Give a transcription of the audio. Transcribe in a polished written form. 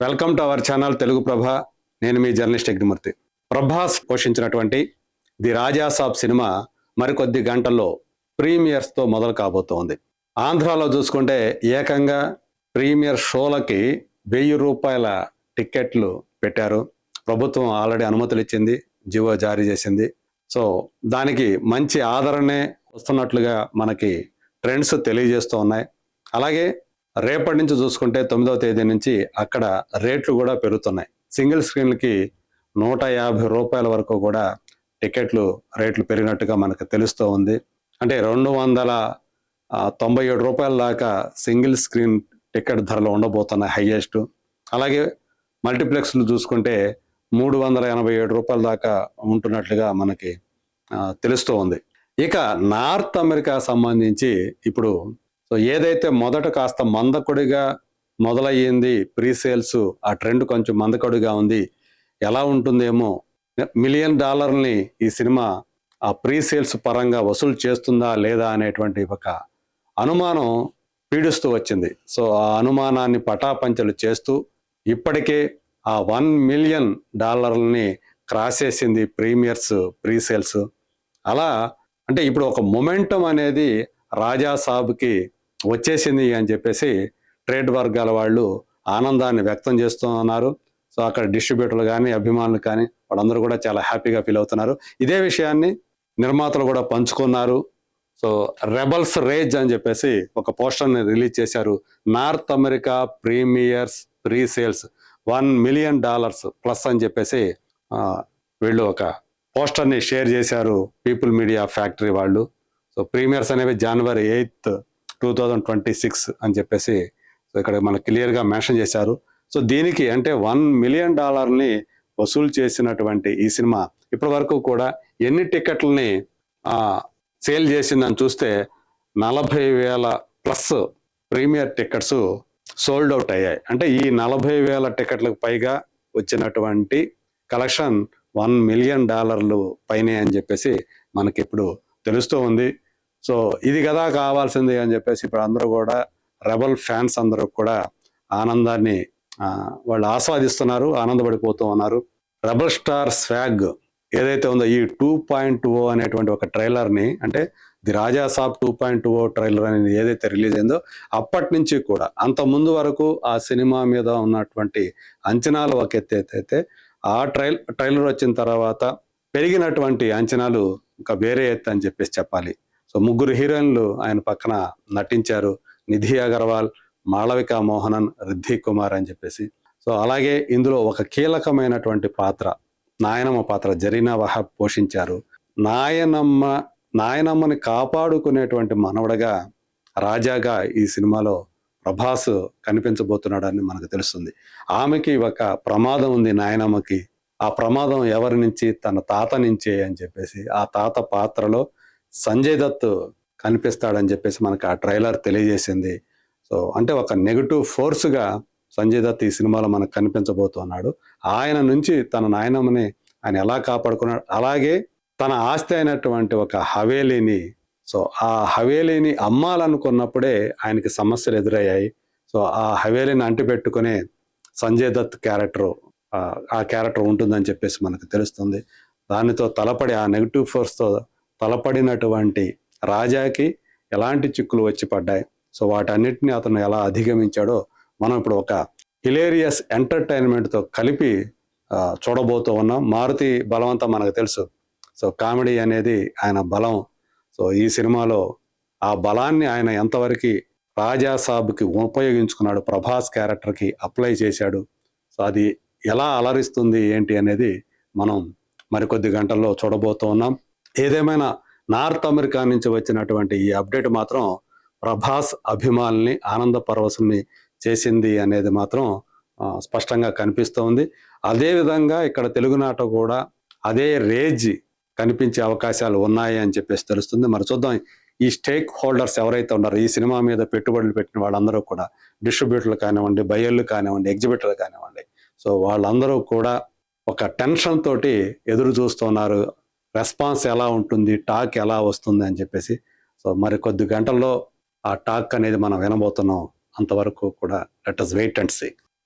Welcome to our channel Telugu Prabha. నేను మీ journalist Agnimurthy. Prabhas పోషించినటువంటి ది రాజాసాబ్ సినిమా మరికొద్ది గంటల్లో ప్రీమియర్స్తో మొదలు కాబోతోంది. ఆంధ్రాలో చూసుకుంటే ఏకంగా ప్రీమియర్ షోలకి 1000 రూపాయల టికెట్లు పెట్టారు. ప్రభుత్వం ఆల్రెడీ అనుమతులు ఇచ్చింది, జీవో జారీ చేసింది. సో దానికి మంచి ఆదరణే వస్తున్నట్లుగా మనకి ట్రెండ్స్ తెలియజేస్తూ ఉన్నాయి. అలాగే రేపటి నుంచి చూసుకుంటే 9వ తేదీ నుంచి అక్కడ రేట్లు కూడా పెరుగుతున్నాయి. సింగిల్ స్క్రీన్లకి 150 రూపాయల వరకు కూడా టికెట్లు రేట్లు పెరిగినట్టుగా మనకు తెలుస్తూ ఉంది. అంటే 297 రూపాయల దాకా సింగిల్ స్క్రీన్ టికెట్ ధరలు ఉండబోతున్నాయి హైయెస్ట్. అలాగే మల్టీప్లెక్స్లు చూసుకుంటే 387 రూపాయల దాకా ఉంటున్నట్లుగా మనకి తెలుస్తూ ఉంది. ఇక నార్త్ అమెరికా సంబంధించి ఇప్పుడు ఏదైతే మొదట కాస్త మందకొడిగా మొదలయ్యింది ప్రీ సేల్స్, ఆ ట్రెండ్ కొంచెం మందకొడిగా ఉంది, ఎలా ఉంటుందేమో, $1 మిలియన్ ఈ సినిమా ఆ ప్రీ సేల్స్ పరంగా వసూలు చేస్తుందా లేదా అనేటువంటి ఒక అనుమానం పీడిస్తూ వచ్చింది. సో ఆ అనుమానాన్ని పటాపంచలు చేస్తూ ఇప్పటికే ఆ $1 మిలియన్ క్రాస్ చేసింది ప్రీమియర్స్ ప్రీ సేల్స్. అలా అంటే ఇప్పుడు ఒక మొమెంటం అనేది రాజాసాబ్కి వచ్చేసింది అని చెప్పేసి ట్రేడ్ వర్గాల వాళ్ళు ఆనందాన్ని వ్యక్తం చేస్తూ ఉన్నారు. సో అక్కడ డిస్ట్రిబ్యూటర్లు కానీ అభిమానులు కానీ వాళ్ళందరూ కూడా చాలా హ్యాపీగా ఫీల్ అవుతున్నారు. ఇదే విషయాన్ని నిర్మాతలు కూడా పంచుకున్నారు. సో రెబల్స్ రేజ్ అని చెప్పేసి ఒక పోస్టర్ని రిలీజ్ చేశారు. North America premieres pre sales $1 million plus అని చెప్పేసి వీళ్ళు ఒక పోస్టర్ని షేర్ చేశారు పీపుల్ మీడియా ఫ్యాక్టరీ వాళ్ళు. సో ప్రీమియర్స్ అనేవి January 8, 2026 అని చెప్పేసి సో ఇక్కడ మనకు క్లియర్గా మెన్షన్ చేశారు. సో దీనికి అంటే $1 మిలియన్ వసూలు చేసినటువంటి ఈ సినిమా ఇప్పటి వరకు కూడా ఎన్ని టికెట్లని సేల్ చేసిందని చూస్తే 40,000 plus premier tickets sold out అయ్యాయి. అంటే ఈ 40,000 టికెట్లకు పైగా వచ్చినటువంటి కలెక్షన్ $1 మిలియన్ పైనే అని చెప్పేసి మనకి ఇప్పుడు తెలుస్తూ ఉంది. సో ఇది కదా కావాల్సింది అని చెప్పేసి ఇప్పుడు అందరూ కూడా రెబల్ ఫ్యాన్స్ అందరూ కూడా ఆనందాన్ని వాళ్ళు ఆస్వాదిస్తున్నారు, ఆనందపడిపోతూ ఉన్నారు. రెబల్ స్టార్ స్వాగ్ ఏదైతే ఉందో ఈ 2.0 అనేటువంటి ఒక ట్రైలర్ని, అంటే ది రాజాసాబ్ 2.0 ట్రైలర్ అనేది ఏదైతే రిలీజ్ అయిందో అప్పటి నుంచి కూడా అంత ముందు వరకు ఆ సినిమా మీద ఉన్నటువంటి అంచనాలు ఒక ఎత్తైతే ఆ ట్రైలర్ వచ్చిన తర్వాత పెరిగినటువంటి అంచనాలు ఇంకా వేరే ఎత్తు అని చెప్పేసి చెప్పాలి. సో 3 హీరోయిన్లు ఆయన పక్కన నటించారు. నిధి అగర్వాల్, మాళవికా మోహనన్, రిద్ధి కుమార్ అని చెప్పేసి. సో అలాగే ఇందులో ఒక కీలకమైనటువంటి పాత్ర, నాయనమ్మ పాత్ర జరీనా వహాబ్ పోషించారు. నాయనమ్మని కాపాడుకునేటువంటి మనవడగా రాజాగా ఈ సినిమాలో ప్రభాస్ కనిపించబోతున్నాడని మనకు తెలుస్తుంది. ఆమెకి ఒక ప్రమాదం ఉంది నాయనమ్మకి. ఆ ప్రమాదం ఎవరి నుంచి? తన తాత నుంచే అని చెప్పేసి ఆ తాత పాత్రలో సంజయ్ దత్ కనిపిస్తాడని చెప్పేసి మనకు ఆ ట్రైలర్ తెలియజేసింది. సో అంటే ఒక నెగటివ్ ఫోర్స్గా సంజయ్ దత్ ఈ సినిమాలో మనకు కనిపించబోతున్నాడు. ఆయన నుంచి తన నాయనమ్మని ఆయన ఎలా కాపాడుకున్నాడు, అలాగే తన ఆస్తి అయినటువంటి ఒక హవేలీని, సో ఆ హవేలీని అమ్మాలనుకున్నప్పుడే ఆయనకి సమస్యలు ఎదురయ్యాయి. సో ఆ హవేలీని అంటిపెట్టుకునే సంజయ్ దత్ క్యారెక్టర్ ఆ క్యారెక్టర్ ఉంటుందని చెప్పేసి మనకు తెలుస్తుంది. దానితో తలపడి ఆ నెగిటివ్ ఫోర్స్తో తలపడినటువంటి రాజాకి ఎలాంటి చిక్కులు వచ్చి పడ్డాయి, సో వాటన్నిటిని అతను ఎలా అధిగమించాడో మనం ఇప్పుడు ఒక హిలేరియస్ ఎంటర్టైన్మెంట్తో కలిపి చూడబోతూ ఉన్నాం. మారుతి బలవంతా మనకు తెలుసు. సో కామెడీ అనేది ఆయన బలం. సో ఈ సినిమాలో ఆ బలాన్ని ఆయన ఎంతవరకు రాజాసాబ్కి ఉపయోగించుకున్నాడు, ప్రభాస్ క్యారెక్టర్కి అప్లై చేశాడు. సో అది ఎలా అలరిస్తుంది ఏంటి అనేది మనం మరికొద్ది గంటల్లో చూడబోతూ ఉన్నాం. ఏదేమైనా నార్త్ అమెరికా నుంచి వచ్చినటువంటి ఈ అప్డేట్ మాత్రం ప్రభాస్ అభిమానుల్ని ఆనంద పరవశుల్ని చేసింది అనేది మాత్రం స్పష్టంగా కనిపిస్తోంది. అదేవిధంగా ఇక్కడ తెలుగునాట కూడా అదే రేంజ్ కనిపించే అవకాశాలు ఉన్నాయి అని చెప్పేసి తెలుస్తుంది. మరి చూద్దాం ఈ స్టేక్ హోల్డర్స్ ఎవరైతే ఉన్నారో ఈ సినిమా మీద పెట్టుబడులు పెట్టిన వాళ్ళందరూ కూడా డిస్ట్రిబ్యూటర్లు కానివ్వండి, బయ్యర్లు కానివ్వండి, ఎగ్జిబిటర్లు కానివ్వండి, సో వాళ్ళందరూ కూడా ఒక టెన్షన్ తోటి ఎదురు చూస్తున్నారు. రెస్పాన్స్ ఎలా ఉంటుంది, టాక్ ఎలా వస్తుంది అని చెప్పేసి. సో మరి కొద్ది గంటల్లో ఆ టాక్ అనేది మనం వినబోతున్నాం. అంతవరకు కూడా let us wait and see.